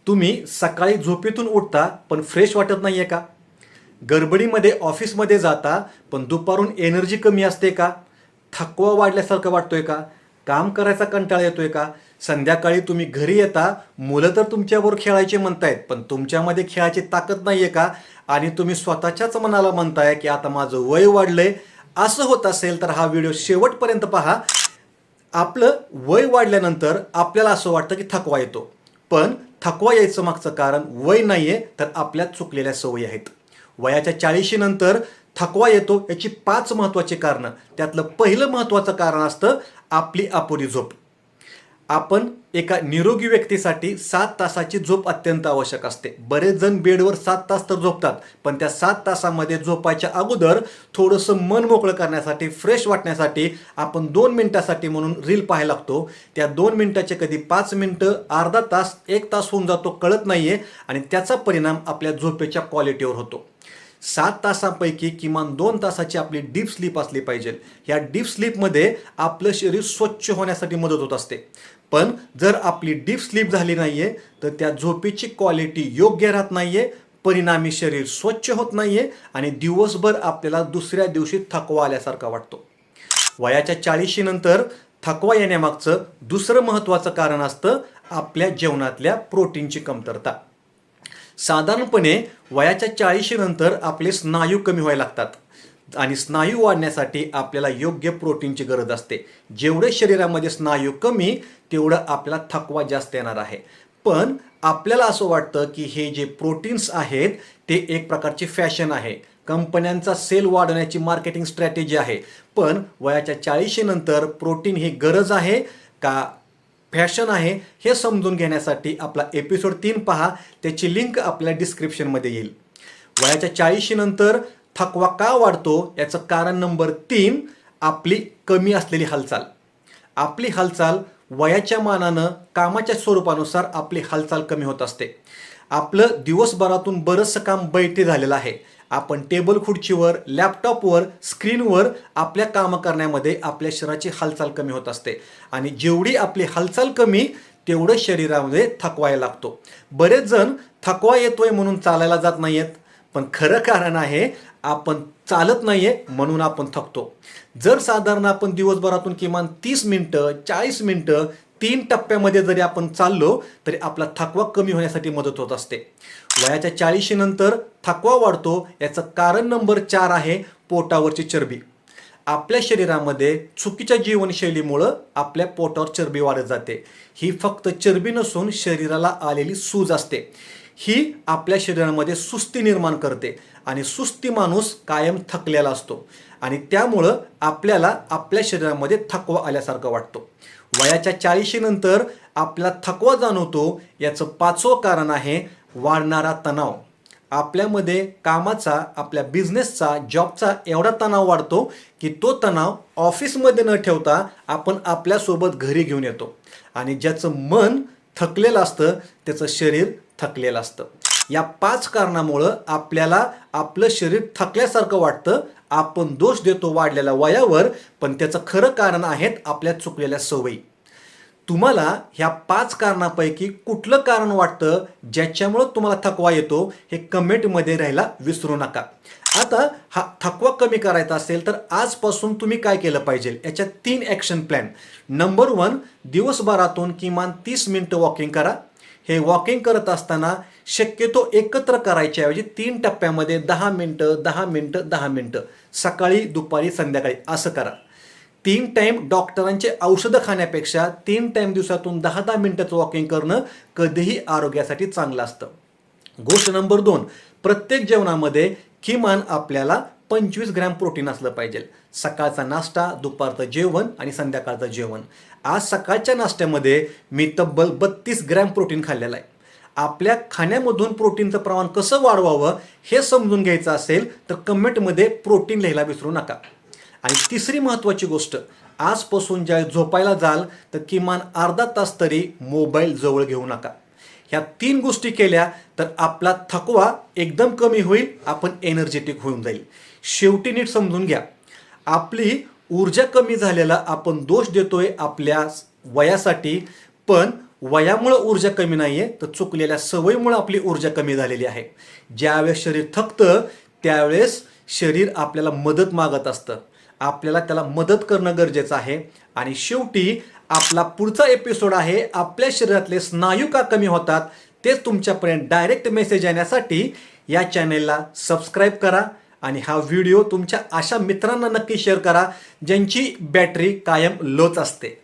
तुम्ही सकाळी झोपेतून उठता पण फ्रेश वाटत नाहीये का? गडबडीमध्ये ऑफिसमध्ये जाता पण दुपारून एनर्जी कमी असते का? थकवा वाढल्यासारखं वाटतोय का? काम करायचा कंटाळा येतोय का? संध्याकाळी तुम्ही घरी येता, मुलं तर तुमच्याबरोबर खेळायचे म्हणतायत पण तुमच्यामध्ये खेळायची ताकद नाहीये का? आणि तुम्ही स्वतःच्याच मनाला म्हणताय की आता माझं वय वाढलंय. असं होत असेल तर हा व्हिडिओ शेवटपर्यंत पहा. आपलं वय वाढल्यानंतर आपल्याला असं वाटतं की थकवा येतो. पण थकवा यायचं मागचं कारण वय नाहीये तर आपल्या चुकलेल्या सवयी आहेत. वयाच्या 40 नंतर थकवा येतो याची 5 महत्त्वाची कारणं. त्यातलं पहिलं महत्त्वाचं कारण असतं आपली अपुरी झोप. आपण एका निरोगी व्यक्तीसाठी 7 तासाची झोप अत्यंत आवश्यक असते. बरेच जण बेडवर 7 तास तर झोपतात, पण त्या 7 तासामध्ये झोपायच्या अगोदर थोडंसं मन मोकळं करण्यासाठी, फ्रेश वाटण्यासाठी आपण 2 मिनिटासाठी म्हणून रील पाहायला लागतो. त्या 2 मिनिटाचे कधी 5 मिनिटं, अर्धा तास, 1 तास होऊन जातो कळत नाहीये आणि त्याचा परिणाम आपल्या झोपेच्या क्वालिटीवर होतो. 7 तासांपैकी किमान 2 तासाची आपली डीप स्लीप असली पाहिजे. या डीप स्लीपमध्ये आपलं शरीर स्वच्छ होण्यासाठी मदत होत असते. पण जर आपली डीप स्लीप झाली नाहीये तर त्या झोपेची क्वालिटी योग्य राहत नाहीये, परिणामी शरीर स्वच्छ होत नाहीये आणि दिवसभर आपल्याला दुसऱ्या दिवशी थकवा आल्यासारखा वाटतो. वयाच्या 40 नंतर थकवा येण्यामागचं दुसरं महत्त्वाचं कारण असतं आपल्या जेवणातल्या प्रोटीनची कमतरता. साधारणपणे वयाच्या 40 नंतर आपले स्नायू कमी व्हायला लागतात आणि स्नायू वाढण्यासाठी आपल्याला योग्य प्रोटीनची गरज असते. जेवढे शरीरामध्ये स्नायू कमी तेवढं आपल्याला थकवा जास्त येणार आहे. पण आपल्याला असं वाटतं की हे जे प्रोटीन्स आहेत ते एक प्रकारची फॅशन आहे, कंपन्यांचा सेल वाढवण्याची मार्केटिंग स्ट्रॅटेजी आहे. पण वयाच्या 40 नंतर प्रोटीन ही गरज आहे का फॅशन आहे हे समजून घेण्यासाठी आपला एपिसोड 3 पहा. त्याची लिंक आपल्या डिस्क्रिप्शनमध्ये येईल. वयाच्या 40 नंतर थकवा का वाढतो याचं कारण नंबर 3 आपली कमी असलेली हालचाल. आपली हालचाल वयाच्या मानानं कामाच्या स्वरूपानुसार आपली हालचाल कमी होत असते. आपलं दिवसभरातून बरंचसं काम बैठे झालेलं आहे. आपण टेबल खुर्चीवर, लॅपटॉपवर, स्क्रीनवर आपल्या कामं करण्यामध्ये आपल्या शरीराची हालचाल कमी होत असते आणि जेवढी आपली हालचाल कमी तेवढं शरीरामध्ये थकवा लागतो. बरेच जण थकवा येतोय म्हणून चालायला जात नाहीयेत, पण खरं कारण आहे आपण चालत नाहीये म्हणून आपण थकतो. जर साधारण आपण दिवसभरातून किमान 30 मिनिटं, 40 मिनिटं 3 टप्प्यामध्ये जरी आपण चाललो तरी आपला थकवा कमी होण्यासाठी मदत होत असते. वयाच्या 40 नंतर थकवा वाढतो याचं कारण नंबर 4 आहे पोटावरची चरबी. आपल्या शरीरामध्ये चुकीच्या जीवनशैलीमुळं आपल्या पोटावर चरबी वाढत जाते. ही फक्त चरबी नसून शरीराला आलेली सूज असते. ही आपल्या शरीरामध्ये सुस्ती निर्माण करते आणि सुस्ती माणूस कायम थकलेला असतो आणि त्यामुळं आपल्याला आपल्या शरीरामध्ये थकवा आल्यासारखं वाटतो. वयाच्या 40 नंतर आपल्याला थकवा जाणवतो याचं 5वं कारण आहे वाढणारा तणाव. आपल्यामध्ये कामाचा, आपल्या बिझनेसचा, जॉबचा एवढा तणाव वाढतो की तो तणाव ऑफिसमध्ये न ठेवता आपण आपल्यासोबत घरी घेऊन येतो आणि ज्याचं मन थकलेलं असतं त्याचं शरीर थकलेलं असतं. या 5 कारणामुळं आपल्याला आपलं शरीर थकल्यासारखं वाटतं. आपण दोष देतो वाढलेल्या वयावर, पण त्याचं खरं कारण आहेत आपल्या चुकलेल्या सवयी. तुम्हाला ह्या 5 कारणापैकी कुठलं कारण वाटतं ज्याच्यामुळं तुम्हाला थकवा येतो हे कमेंटमध्ये राहायला विसरू नका. आता हा थकवा कमी करायचा असेल तर आजपासून तुम्ही काय केलं पाहिजे याच्या 3 ॲक्शन प्लॅन. नंबर 1, दिवसभरातून किमान 30 मिनिटं वॉकिंग करा. हे वॉकिंग करत असताना शक्यतो एकत्र करायच्या ऐवजी 3 टप्प्यामध्ये 10 मिनिटं, 10 मिनिटं, 10 मिनिटं, सकाळी, दुपारी, संध्याकाळी असं करा. 3 टाईम डॉक्टरांचे औषधं खाण्यापेक्षा 3 टाईम दिवसातून 10-10 मिनिटाचं वॉकिंग करणं कधीही आरोग्यासाठी चांगलं असतं. गोष्ट नंबर 2, प्रत्येक जेवणामध्ये किमान आपल्याला 25 ग्रॅम प्रोटीन असलं पाहिजे. सकाळचा नाश्ता, दुपारचं जेवण आणि संध्याकाळचं जेवण. आज सकाळच्या नाश्त्यामध्ये मी तब्बल 32 ग्रॅम प्रोटीन खाल्लेलं आहे. आपल्या खाण्यामधून प्रोटीनचं प्रमाण कसं वाढवावं हे समजून घ्यायचं असेल तर कमेंटमध्ये प्रोटीन लिहायला विसरू नका. आणि तिसरी महत्त्वाची गोष्ट, आजपासून ज्या झोपायला जाल तर किमान अर्धा तास तरी मोबाईल जवळ घेऊ नका. ह्या 3 गोष्टी केल्या तर आपला थकवा एकदम कमी होईल, आपण एनर्जेटिक होऊन जाईल. शेवटी नीट समजून घ्या, आपली ऊर्जा कमी झालेला आपण दोष देतोय आपल्या वयासाठी, पण वयामुळं ऊर्जा कमी नाही आहे, तर चुकलेल्या सवयीमुळं आपली ऊर्जा कमी झालेली आहे. ज्यावेळेस शरीर थकतं त्यावेळेस शरीर आपल्याला मदत मागत असतं. आपल्याला त्याला मदत करणं गरजेचं आहे. आणि शेवटी आपला पुढचा एपिसोड आहे, आपल्या शरीरातले स्नायू का कमी होतात, तेच तुमच्यापर्यंत डायरेक्ट मेसेज येण्यासाठी या चॅनेलला सबस्क्राईब करा आणि हा व्हिडिओ तुमच्या अशा मित्रांना नक्की शेअर करा ज्यांची बॅटरी कायम लोच असते.